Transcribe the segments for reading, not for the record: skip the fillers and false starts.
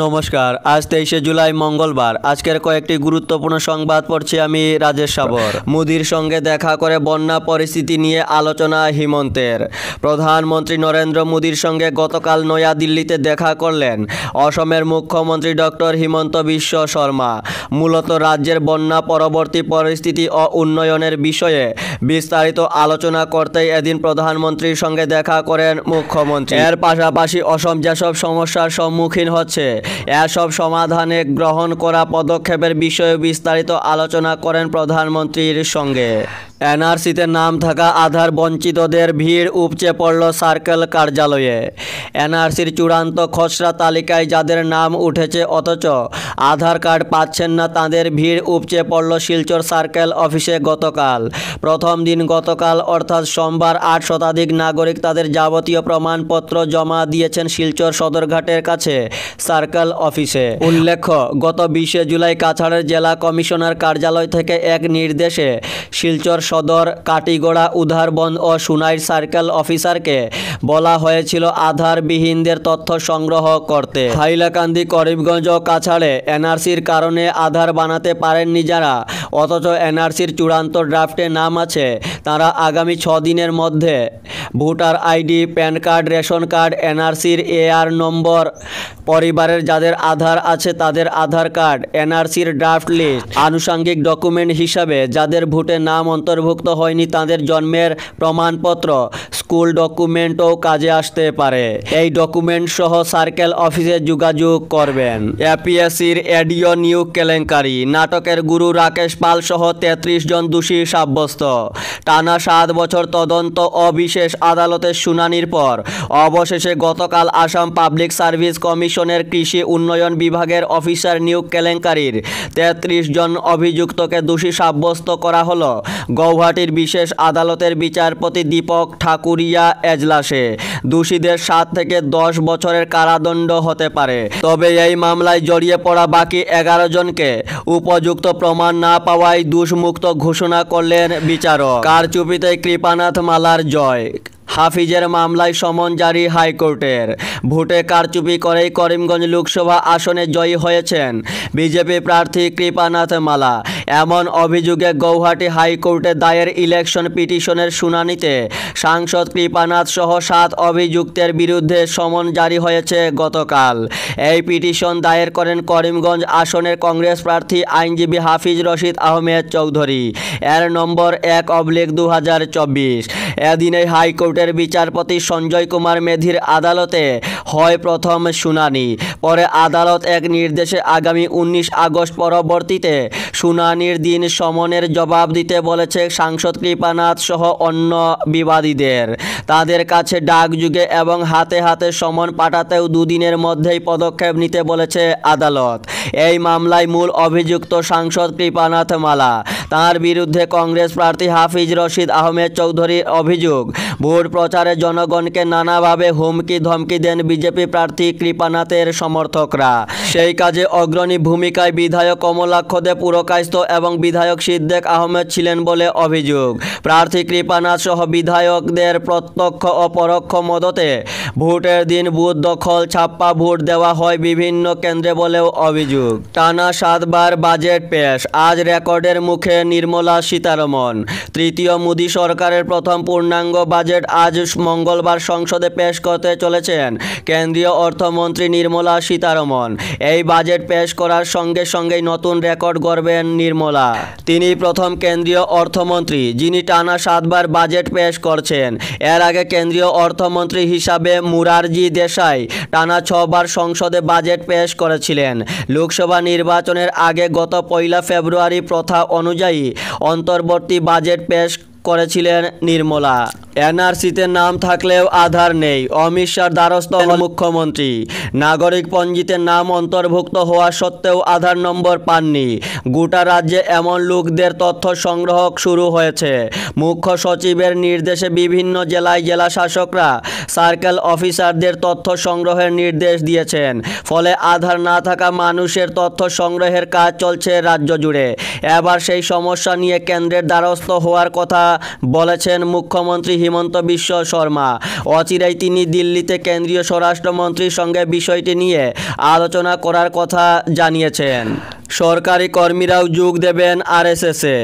নমস্কার। আজ 23শে জুলাই মঙ্গলবার। আজকের কয়েকটি গুরুত্বপূর্ণ সংবাদ পড়ছি আমি রাজেশ সাবর। মোদির সঙ্গে দেখা করে বন্যা পরিস্থিতি নিয়ে আলোচনা হিমন্তের। প্রধানমন্ত্রী নরেন্দ্র মোদির সঙ্গে গতকাল নয়াদিল্লিতে দেখা করলেন অসমের মুখ্যমন্ত্রী ডক্টর হিমন্ত বিশ্ব শর্মা। মূলত রাজ্যের বন্যা পরবর্তী পরিস্থিতি ও উন্নয়নের বিষয়ে বিস্তারিত আলোচনা করতেই এদিন প্রধানমন্ত্রীর সঙ্গে দেখা করেন মুখ্যমন্ত্রী। এর পাশাপাশি অসম যেসব সমস্যার সম্মুখীন হচ্ছে এসব সমাধানে গ্রহণ করা পদক্ষেপের বিষয়ে বিস্তারিত আলোচনা করেন প্রধানমন্ত্রীর সঙ্গে। এনআরসিতে নাম থাকা আধার বঞ্চিতদের ভিড় উপচে পড়ল সার্কেল কার্যালয়ে। এনআরসির চূড়ান্ত খসড়া তালিকায় যাদের নাম উঠেছে অথচ আধার কার্ড পাচ্ছেন না, তাদের ভিড় উপচে পড়ল শিলচর সার্কেল অফিসে গতকাল। প্রথম দিন গতকাল অর্থাৎ সোমবার 8 শতাধিক নাগরিক তাদের যাবতীয় প্রমাণপত্র জমা দিয়েছেন শিলচর সদরঘাটের কাছে সার্কেল অফিসে। উল্লেখ্য, গত 20শে জুলাই কাছাড়ের জেলা কমিশনার কার্যালয় থেকে এক নির্দেশে শিলচর সদর, কাটিগড়া, উধারবন্দ ও সুনাইর সার্কেল অফিসারকে বলা হয়েছিল আধারবিহীনদের তথ্য সংগ্রহ করতে। হাইলাকান্দি, করিমগঞ্জ ও কাছাড়ে এনআরসির কারণে আধার বানাতে পারেননি যারা, অথচ এনআরসির চূড়ান্ত ড্রাফটে নাম আছে, তারা আগামী 6 দিনের মধ্যে voter ID, PAN card, ration card, এনআরসির এআর নম্বর, পরিবারের যাদের আধার আছে তাদের আধার কার্ড, এনআরসির ড্রাফট লিস্ট, আনুষঙ্গিক ডকুমেন্ট হিসাবে যাদের ভোটে নাম অন্তর্ভুক্ত হয়নি তাদের জন্মের প্রমাণপত্র, স্কুল ডকুমেন্টও কাজে আসতে পারে। এই ডকুমেন্ট সহ সার্কেল অফিসে যোগাযোগ করবেন। এপিএসসির এডিও নিয়োগ কেলেঙ্কারি, নাটকের গুরু রাকেশ পাল সহ 33 জন দোষী সাব্যস্ত। টানা 7 বছর তদন্ত ও বিশেষ আদালতের শুনানির পর অবশেষে গতকাল আসাম পাবলিক সার্ভিস কমিশনের কৃষি উন্নয়ন বিভাগের অফিসার নিয়োগ কেলেঙ্কারির 33 জন অভিযুক্তকে দোষী সাব্যস্ত করা হলো গৌহাটির বিশেষ আদালতের বিচারপতি দীপক ঠাকুরিয়া এজলাসে। দোষীদের 7 থেকে 10 বছরের কারাদণ্ড হতে পারে। তবে এই মামলায় জড়িয়ে পড়া বাকি 11 জনকে উপযুক্ত প্রমাণ না পাওয়ায় দোষমুক্ত ঘোষণা করলেন বিচারক। কারচুপিতে কৃপানাথ মালার জয়, হাফিজের মামলায় সমন জারি হাইকোর্টের। ভোটে কারচুপি করেই করিমগঞ্জ লোকসভা আসনে জয়ী হয়েছেন বিজেপি প্রার্থী কৃপানাথ মালা। এমন অভিযোগে গৌহাটি হাইকোর্টে দায়ের ইলেকশন পিটিশনের শুনানিতে সাংসদ কৃপানাথ সহ 7 অভিযুক্তের বিরুদ্ধে সমন জারি হয়েছে গতকাল। এই পিটিশন দায়ের করেন করিমগঞ্জ আসনের কংগ্রেস প্রার্থী আইনজীবী হাফিজ রশিদ আহমেদ চৌধুরী। এর নম্বর 1/2024। এদিনে হাইকোর্টের বিচারপতি সঞ্জয় কুমার মেধির আদালতে হয় প্রথম শুনানি। পরে আদালত এক নির্দেশে আগামী 19 আগস্ট পরবর্তীতে শুনানির দিন সমনের জবাব দিতে বলেছে সাংসদ কৃপানাথ সহ অন্য বিবাদীদের। তাদের কাছে ডাকযোগে এবং হাতে হাতে সমন পাঠাতেও 2 দিনের মধ্যেই পদক্ষেপ নিতে বলেছে আদালত। এই মামলায় মূল অভিযুক্ত সাংসদ কৃপানাথ মালা। তার বিরুদ্ধে কংগ্রেস প্রার্থী হাফিজ রশিদ আহমেদ চৌধুরীর অভিযোগ, ভোট প্রচারে জনগণকে নানাভাবে হুমকি ধমকি দেন বিজেপি প্রার্থী কৃপানাথের সমর্থকরা। সেই কাজে অগ্রণী ভূমিকায় বিধায়ক কমলাক্ষ দে পুরকায়স্থ এবং বিধায়ক সিদ্দেক আহমেদ ছিলেন বলে অভিযোগ। প্রার্থী কৃপানাথ সহ বিধায়কদের প্রত্যক্ষ ও পরোক্ষ মদতে ভোটের দিন বুথ দখল, ছাপ্পা ভোট দেওয়া হয় বিভিন্ন কেন্দ্রে বলেও অভিযোগ। টানা 7 বার বাজেট পেশ, আজ রেকর্ডের মুখে নির্মলা সীতারমণ। তৃতীয় মোদী সরকারের প্রথম পূর্ণাঙ্গ বাজেট আজ মঙ্গলবার সংসদে পেশ করতে চলেছেন কেন্দ্রীয় অর্থমন্ত্রী নির্মলা সীতারমণ। এই বাজেট পেশ করার সঙ্গে সঙ্গেই নতুন রেকর্ড গড়বেন নির্মলা। তিনি প্রথম কেন্দ্রীয় অর্থমন্ত্রী যিনি টানা 7 বার বাজেট পেশ করছেন। এর আগে কেন্দ্রীয় অর্থমন্ত্রী হিসাবে মোরারজি দেশাই টানা 6 বার সংসদে বাজেট পেশ করেছিলেন। লোকসভা নির্বাচনের আগে গত 1 ফেব্রুয়ারি প্রথা অনুযায়ী অন্তর্বর্তী বাজেট পেশ করেছিলেন নির্মলা। এনআরসিতে নাম থাকলেও আধার নেই, অমিত শাহর দ্বারস্থ হন মুখ্যমন্ত্রী। নাগরিক পঞ্জিতে নাম অন্তর্ভুক্ত হওয়া সত্ত্বেও আধার নম্বর পাননি। গোটা রাজ্যে এমন লোকদের তথ্য সংগ্রহ শুরু হয়েছে। মুখ্য সচিবের নির্দেশে বিভিন্ন জেলায় জেলা শাসকরা সার্কেল অফিসারদের তথ্য সংগ্রহের নির্দেশ দিয়েছেন। ফলে আধার না থাকা মানুষের তথ্য সংগ্রহের কাজ চলছে রাজ্য জুড়ে। এবার সেই সমস্যা নিয়ে কেন্দ্রের দ্বারস্থ হওয়ার কথা বলেছেন মুখ্যমন্ত্রী হিমন্ত বিশ্ব শর্মা। অচিরেই তিনি দিল্লিতে কেন্দ্রীয় স্বরাষ্ট্রমন্ত্রীর সঙ্গে বিষয়টি নিয়ে আলোচনা করার কথা জানিয়েছেন। সরকারি কর্মীরাও যোগ দেবেন আরএসএসে।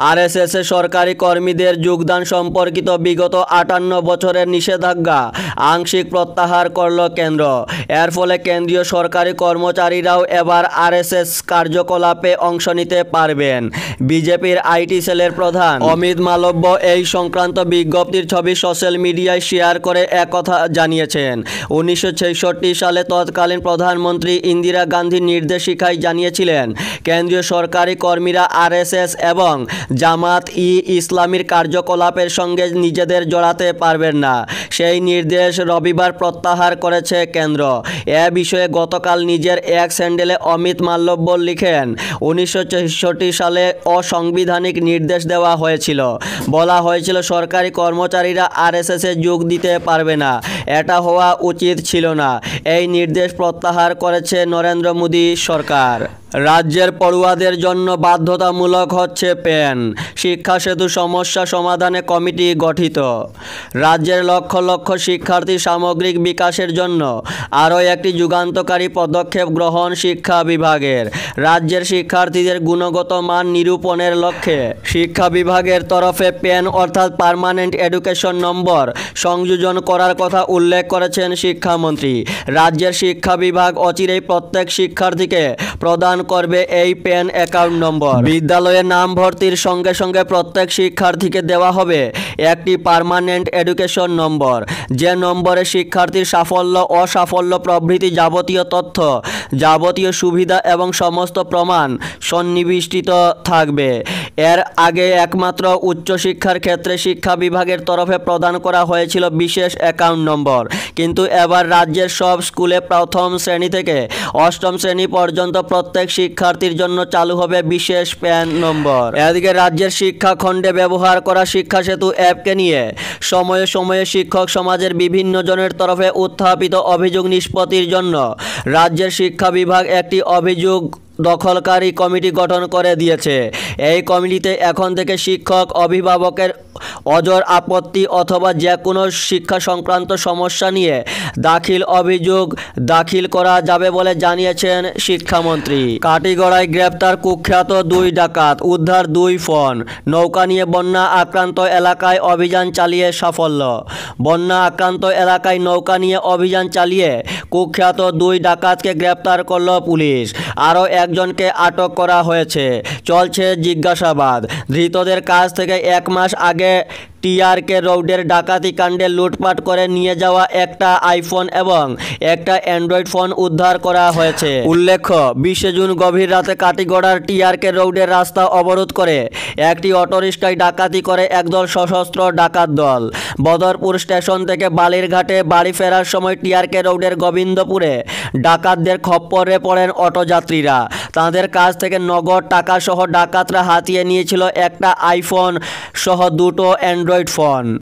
আরএসএসে সরকারি কর্মীদের যোগদান সম্পর্কিত বিগত 58 বছরের নিষেধাজ্ঞা আংশিক প্রত্যাহার করল কেন্দ্র। এর ফলে কেন্দ্রীয় সরকারি কর্মচারীরাও এবার আরএসএস কার্যকলাপে অংশ নিতে পারবেন। বিজেপির আইটি সেলের প্রধান অমিত মালব্য এই সংক্রান্ত বিজ্ঞপ্তির ছবি সোশ্যাল মিডিয়ায় শেয়ার করে একথা জানিয়েছেন। 1966 সালে তৎকালীন প্রধানমন্ত্রী ইন্দিরা গান্ধীর নির্দেশিকায় জানিয়েছিলেন কেন্দ্রীয় সরকারি কর্মীরা আরএসএস এবং জামাত-ই-ইসলামীর কার্যকলাপের সঙ্গে নিজেদের জড়াতে পারবেন না। সেই নির্দেশ রবিবার প্রত্যাহার করেছে কেন্দ্র। এ বিষয়ে গতকাল নিজের এক্স হ্যান্ডেলে অমিত মালব্য লিখেন, 1966 সালে অসাংবিধানিক নির্দেশ দেওয়া হয়েছিল। বলা হয়েছিল সরকারি কর্মচারীরা আরএসএসে যোগ দিতে পারবে না। এটা হওয়া উচিত ছিল না। এই নির্দেশ প্রত্যাহার করেছে নরেন্দ্র মোদী সরকার। রাজ্যের পড়ুয়াদের জন্য বাধ্যতামূলক হচ্ছে পেন। শিক্ষা সেতু সমস্যা সমাধানে কমিটি গঠিত। রাজ্যের লক্ষ লক্ষ শিক্ষার্থীর সামগ্রিক বিকাশের জন্য আরও একটি যুগান্তকারী পদক্ষেপ গ্রহণ শিক্ষা বিভাগের। রাজ্যের শিক্ষার্থীদের গুণগত মান নিরূপণের লক্ষ্যে শিক্ষা বিভাগের তরফে পেন অর্থাৎ পার্মানেন্ট এডুকেশন নম্বর সংযোজন করার কথা উল্লেখ করেছেন শিক্ষামন্ত্রী। রাজ্যের শিক্ষা বিভাগ অচিরেই প্রত্যেক শিক্ষার্থীকে প্রদান করবে এই পেন অ্যাকাউন্ট নম্বর। বিদ্যালয়ে নাম ভর্তির সঙ্গে সঙ্গে প্রত্যেক শিক্ষার্থীকে দেওয়া হবে একটি পার্মানেন্ট এডুকেশন নম্বর, যে নম্বরে শিক্ষার্থীর সাফল্য অসাফল্য প্রভৃতি যাবতীয় তথ্য, যাবতীয় সুবিধা এবং সমস্ত প্রমাণ সন্নিবিষ্ট থাকবে। এর আগে একমাত্র উচ্চশিক্ষার ক্ষেত্রে শিক্ষা বিভাগের তরফে প্রদান করা হয়েছিল বিশেষ অ্যাকাউন্ট নম্বর, কিন্তু এবার রাজ্যের সব স্কুলে প্রথম শ্রেণী থেকে অষ্টম শ্রেণী পর্যন্ত প্রত্যেক শিক্ষার্থীর জন্য চালু হবে বিশেষ প্যান নম্বর। এদিকে রাজ্যের শিক্ষা খণ্ডে ব্যবহার করা শিক্ষা সেতু অ্যাপকে নিয়ে সময়ে সময়ে শিক্ষক সমাজের বিভিন্ন জনের তরফে উত্থাপিত অভিযোগ নিষ্পত্তির জন্য রাজ্যের শিক্ষা বিভাগ একটি অভিযোগ দখলকারী কমিটি গঠন করে দিয়েছে। এই কমিটিতে এখন থেকে শিক্ষক অভিভাবকের অজর আপত্তি অথবা যে কোনো শিক্ষা সংক্রান্ত সমস্যা নিয়ে অভিযোগ দাখিল করা যাবে বলে জানিয়েছেন শিক্ষামন্ত্রী। কাটিগড়ায় গ্রেপ্তার কুখ্যাত 2 ডাকাত, উদ্ধার 2 ফোন। নৌকা নিয়ে বন্যা আক্রান্ত এলাকায় অভিযান চালিয়ে সাফল্য। বন্যা আক্রান্ত এলাকায় নৌকা নিয়ে অভিযান চালিয়ে কুখ্যাত 2 ডাকাতকে গ্রেপ্তার করল পুলিশ। আরও একজনকে আটক করা হয়েছে। চলছে জিজ্ঞাসাবাদ। ধৃতদের কাছ থেকে 1 মাস আগে টিআরকে রোডের ডাকাতি কাণ্ডে লুটপাট করে নিয়ে যাওয়া একটা আইফোন এবং একটা অ্যান্ড্রয়েড ফোন উদ্ধার করা হয়েছে। উল্লেখ্য, 20 জুন গভীর রাতে কাটিগড়ার টিআরকে রোডের রাস্তা অবরোধ করে একটি অটোরিকশায় ডাকাতি করে একদল সশস্ত্র ডাকাত দল। বদরপুর স্টেশন থেকে বালিরঘাটে বাড়ি ফেরার সময় টিআরকে রোডের গোবিন্দপুরে ডাকাতদের খপ্পরে পড়েন অটোযাত্রীরা। তাদের কাছ থেকে নগদ টাকা সহ ডাকাতরা হাতিয়ে নিয়েছিল একটা আইফোন সহ 2টো অ্যান্ড্রয়েড ফোন।